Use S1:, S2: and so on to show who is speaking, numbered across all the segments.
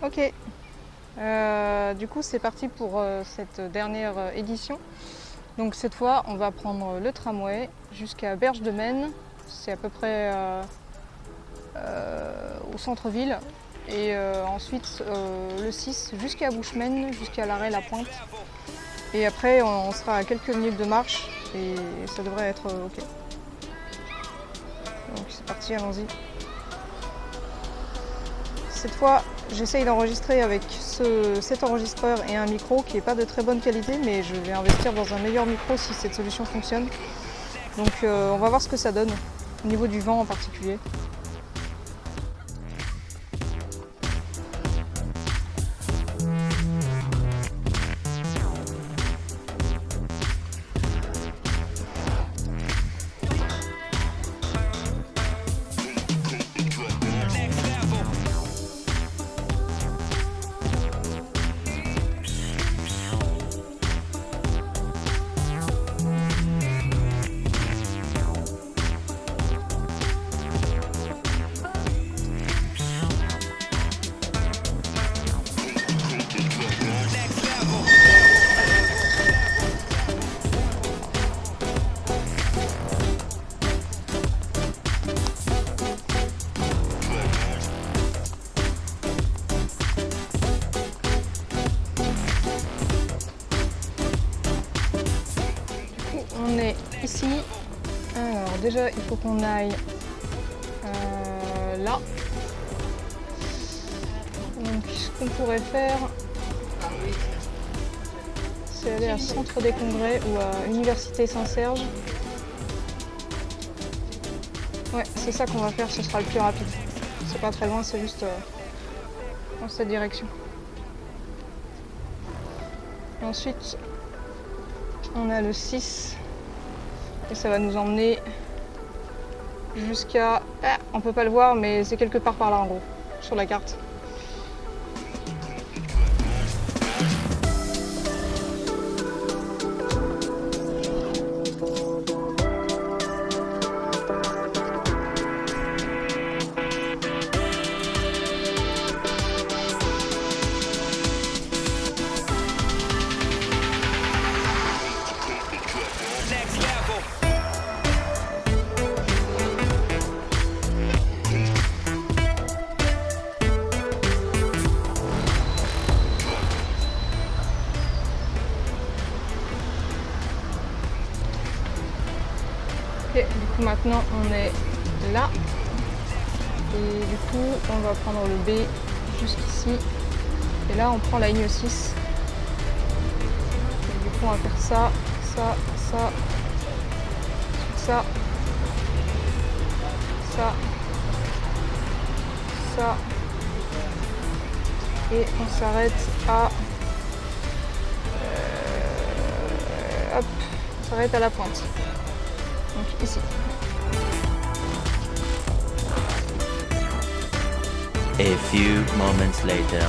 S1: Ok. Du coup, c'est parti pour cette dernière édition. Donc cette fois, on va prendre le tramway jusqu'à Berge de Maine. C'est à peu près au centre-ville. Et ensuite, le 6 jusqu'à Bushman, jusqu'à l'arrêt La Pointe. Et après, on sera à quelques minutes de marche et ça devrait être ok. Donc c'est parti, allons-y. Cette fois, j'essaye d'enregistrer avec cet enregistreur et un micro qui n'est pas de très bonne qualité, mais je vais investir dans un meilleur micro si cette solution fonctionne. Donc on va voir ce que ça donne, au niveau du vent en particulier. On est ici. Alors déjà, il faut qu'on aille là. Donc ce qu'on pourrait faire, c'est aller à Centre des Congrès ou à Université Saint-Serge. Ouais, c'est ça qu'on va faire, ce sera le plus rapide. C'est pas très loin, c'est juste dans cette direction. Ensuite, on a le 6 et ça va nous emmener jusqu'à... Ah, on peut pas le voir, mais c'est quelque part par là en gros, sur la carte. Ok, du coup maintenant on est là. Et du coup on va prendre le B jusqu'ici. Et là on prend la ligne 6. Et du coup on va faire ça, ça, ça, ça, ça, ça. Et on s'arrête à... hop, on s'arrête à la pointe. Donc ici.
S2: A few moments later.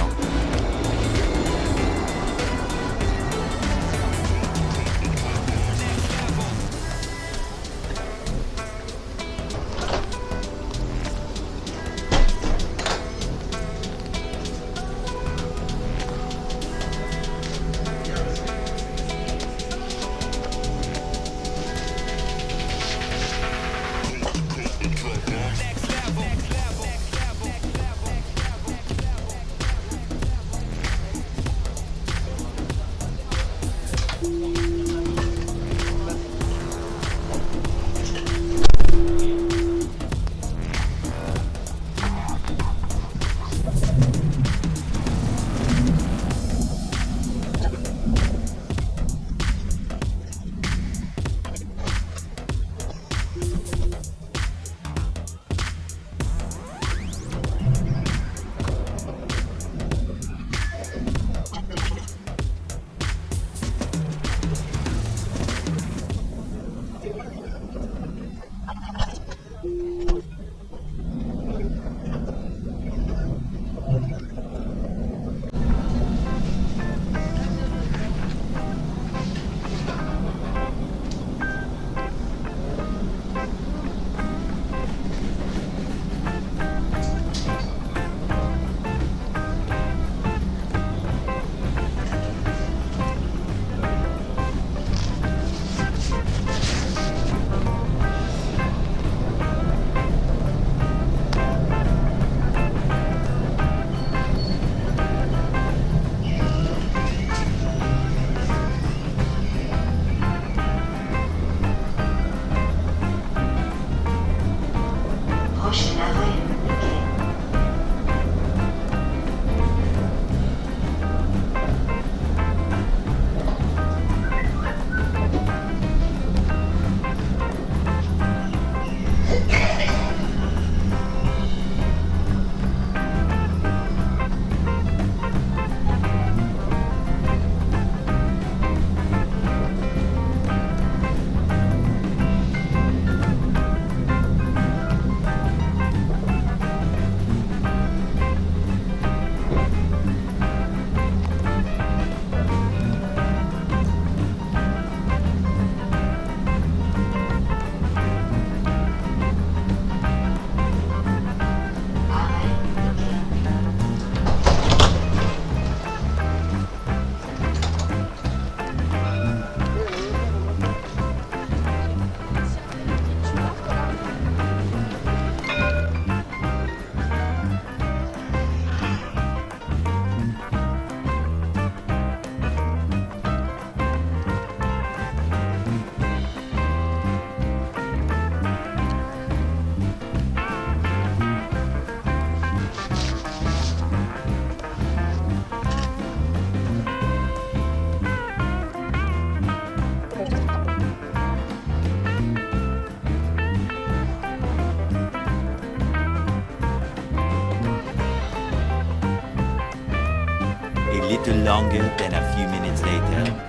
S2: little longer than a few minutes later.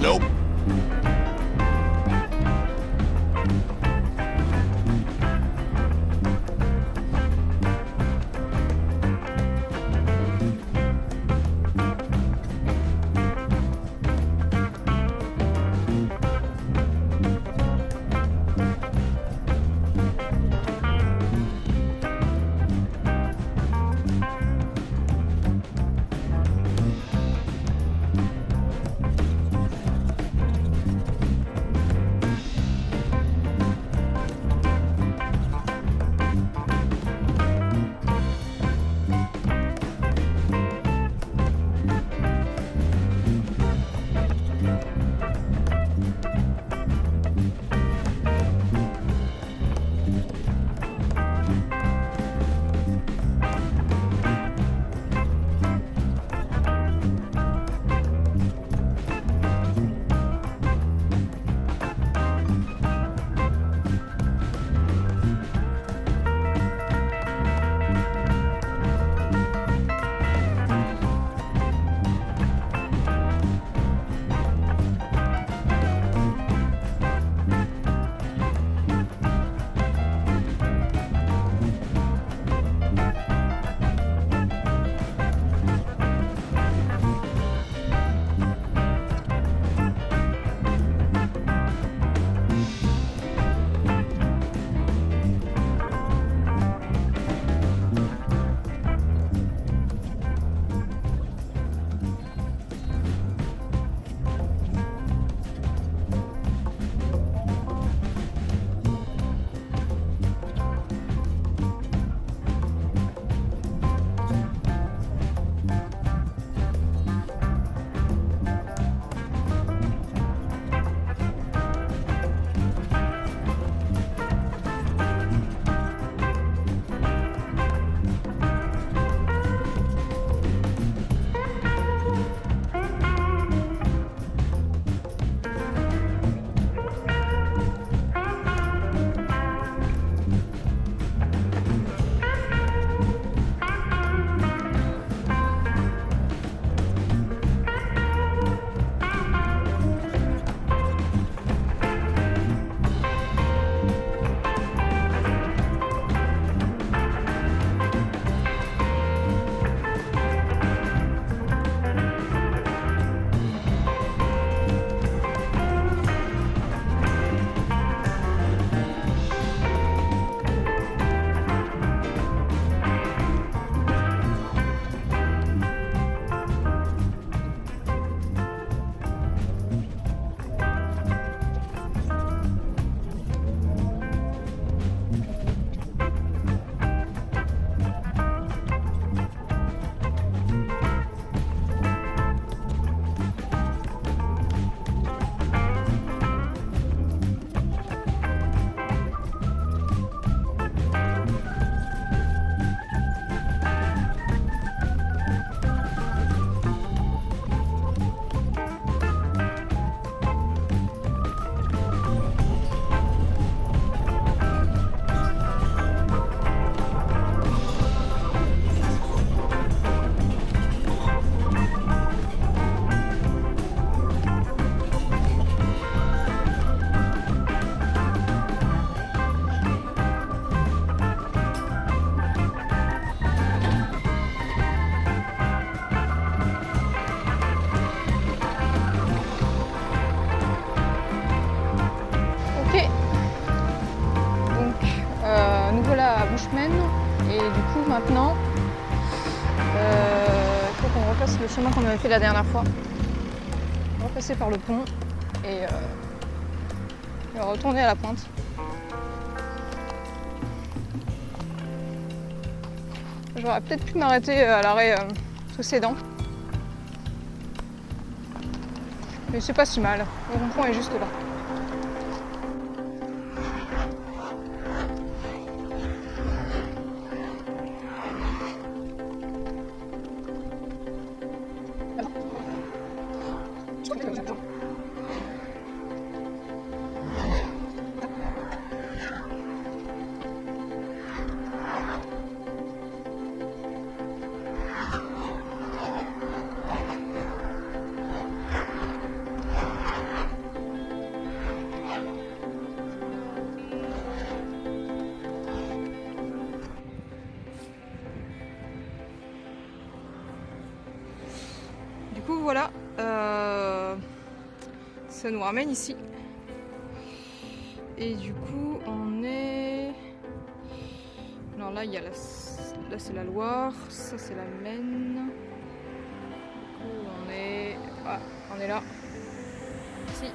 S3: Nope.
S1: Bushman. Et du coup maintenant, il faut qu'on refasse le chemin qu'on avait fait la dernière fois. On va passer par le pont et retourner à la pointe. J'aurais peut-être pu m'arrêter à l'arrêt précédent. Mais c'est pas si mal. Le rond-point est juste là. Du coup voilà, ça nous ramène ici. Et du coup on est... Alors là il y a là c'est la Loire, ça c'est la Maine. Du coup on est... Ah, on est là. Ici.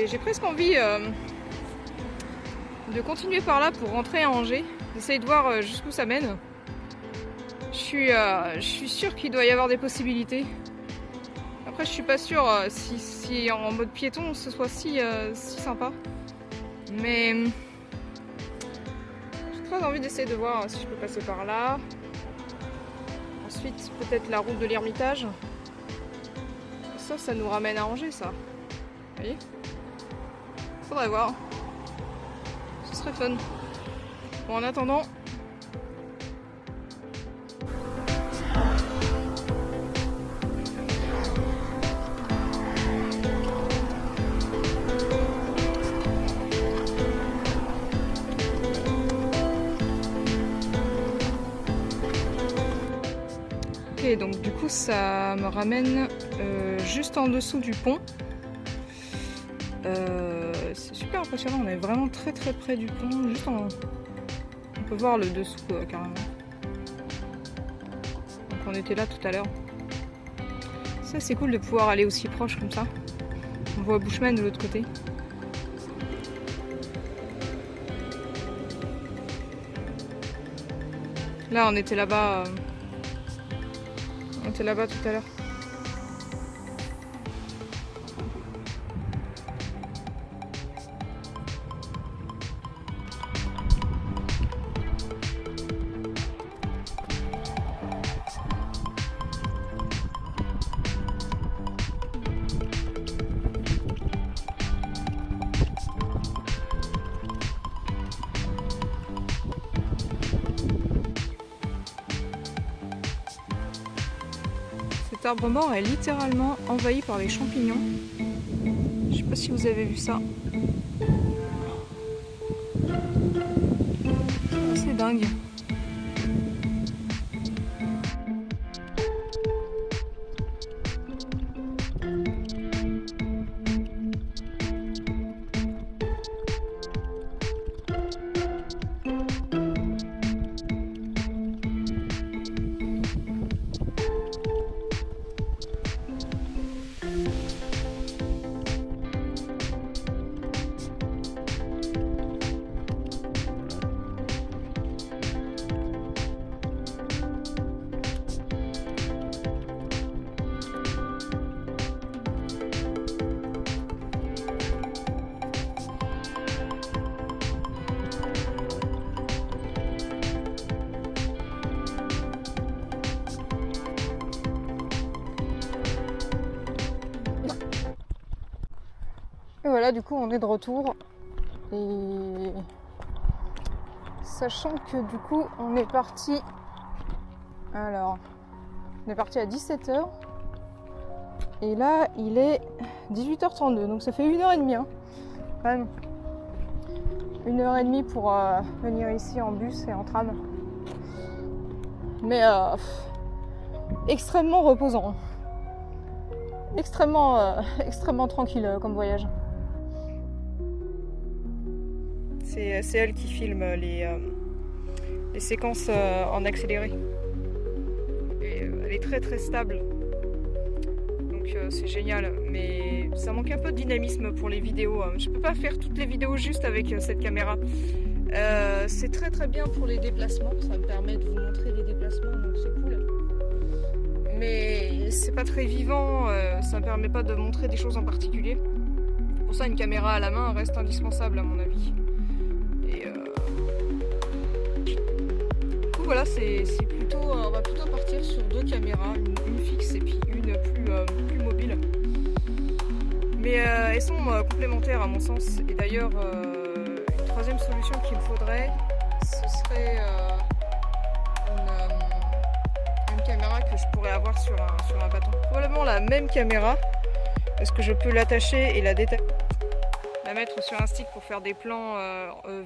S1: J'ai presque envie de continuer par là pour rentrer à Angers. J'essaye de voir jusqu'où ça mène. Je suis sûre qu'il doit y avoir des possibilités. Après, je suis pas sûre si en mode piéton ce soit si sympa. Mais j'ai très envie d'essayer de voir si je peux passer par là. Ensuite, peut-être la route de l'Ermitage. Ça nous ramène à Angers, ça. Vous voyez ? Faudrait voir. Ce serait fun. Bon, en attendant... Ok, donc du coup ça me ramène juste en dessous du pont. C'est super impressionnant, on est vraiment très près du pont, on peut voir le dessous carrément. Donc on était là tout à l'heure. Ça c'est cool de pouvoir aller aussi proche comme ça. On voit Bushman de l'autre côté. Là on était là-bas. On était là-bas tout à l'heure. Cet arbre mort est littéralement envahi par les champignons. Je sais pas si vous avez vu ça. C'est dingue. Et voilà, du coup on est de retour. Et sachant que du coup on est parti. Alors, on est parti à 17h. Et là il est 18h32, donc ça fait 1h30 hein, quand même. 1h30 pour venir ici en bus et en tram. Mais extrêmement reposant. Extrêmement tranquille comme voyage. C'est elle qui filme les séquences en accéléré. Et, elle est très stable. donc c'est génial. Mais ça manque un peu de dynamisme pour les vidéos. Je peux pas faire toutes les vidéos juste avec cette caméra. C'est très très bien pour les déplacements, ça me permet de vous montrer les déplacements, donc c'est cool. Mais c'est pas très vivant, ça me permet pas de montrer des choses en particulier. Pour ça, une caméra à la main reste indispensable à mon avis. Et du coup, voilà, c'est plutôt, on va plutôt partir sur 2 caméras, une fixe et puis une plus mobile. Mais elles sont complémentaires à mon sens. Et d'ailleurs, une troisième solution qu'il me faudrait, ce serait une caméra que je pourrais avoir sur un bâton. Probablement la même caméra, parce que je peux l'attacher et la détacher. La mettre sur un stick pour faire des plans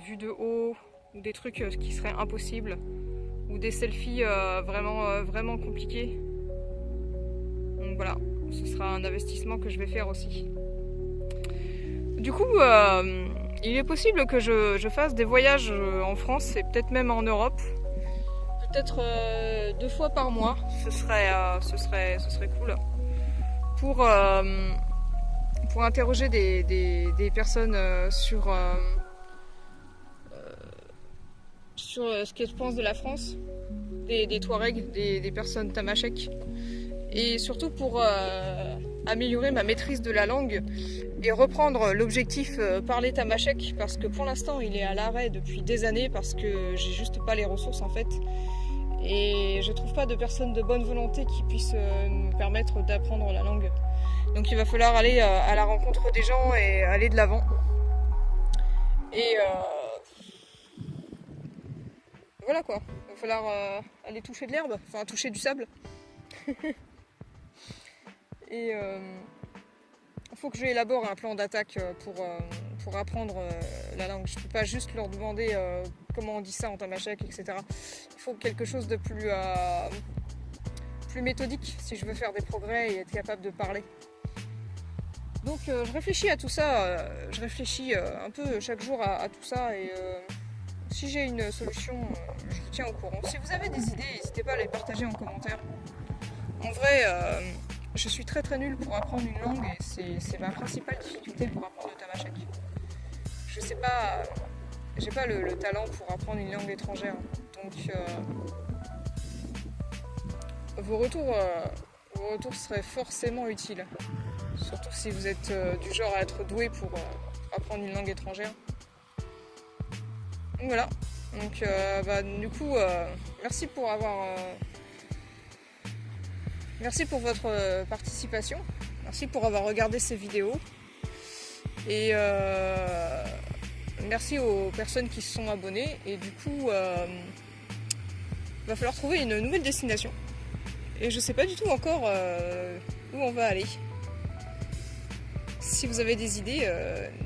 S1: vus de haut, ou des trucs qui seraient impossibles, ou des selfies vraiment compliqués. Donc voilà, ce sera un investissement que je vais faire aussi. Du coup, il est possible que je fasse des voyages en France et peut-être même en Europe. Peut-être 2 fois par mois, ce serait cool. Pour interroger des personnes sur ce qu'elles pensent de la France, des Touaregs, des personnes tamashek. Et surtout pour améliorer ma maîtrise de la langue et reprendre l'objectif parler tamashek, parce que pour l'instant il est à l'arrêt depuis des années parce que j'ai juste pas les ressources en fait. Et je trouve pas de personnes de bonne volonté qui puissent me permettre d'apprendre la langue. Donc il va falloir aller à la rencontre des gens et aller de l'avant. Et voilà quoi, il va falloir aller toucher de l'herbe, enfin toucher du sable. Et il faut que j'élabore un plan d'attaque pour apprendre la langue. Je ne peux pas juste leur demander comment on dit ça en tamashek, etc. Il faut quelque chose de plus méthodique si je veux faire des progrès et être capable de parler. Donc je réfléchis à tout ça, je réfléchis un peu chaque jour à tout ça et si j'ai une solution, je vous tiens au courant. Si vous avez des idées, n'hésitez pas à les partager en commentaire. En vrai, je suis très très nulle pour apprendre une langue et c'est ma principale difficulté pour apprendre le tamashek. Je sais pas, j'ai pas le talent pour apprendre une langue étrangère. Donc vos retours seraient forcément utiles. Surtout si vous êtes du genre à être doué pour apprendre une langue étrangère. Donc voilà. Donc du coup, merci pour votre participation. Merci pour avoir regardé ces vidéos. Et merci aux personnes qui se sont abonnées. Et du coup, il va falloir trouver une nouvelle destination. Et je sais pas du tout encore où on va aller. Si vous avez des idées,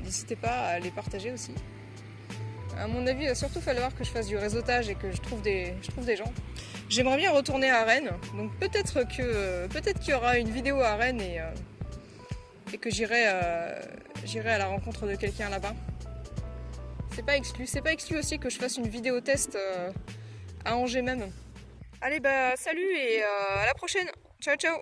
S1: n'hésitez pas à les partager aussi. À mon avis, il va surtout falloir que je fasse du réseautage et que je trouve des gens. J'aimerais bien retourner à Rennes, donc peut-être qu'il y aura une vidéo à Rennes et que j'irai à la rencontre de quelqu'un là-bas. C'est pas exclu aussi que je fasse une vidéo test à Angers même. Allez salut et à la prochaine. Ciao ciao.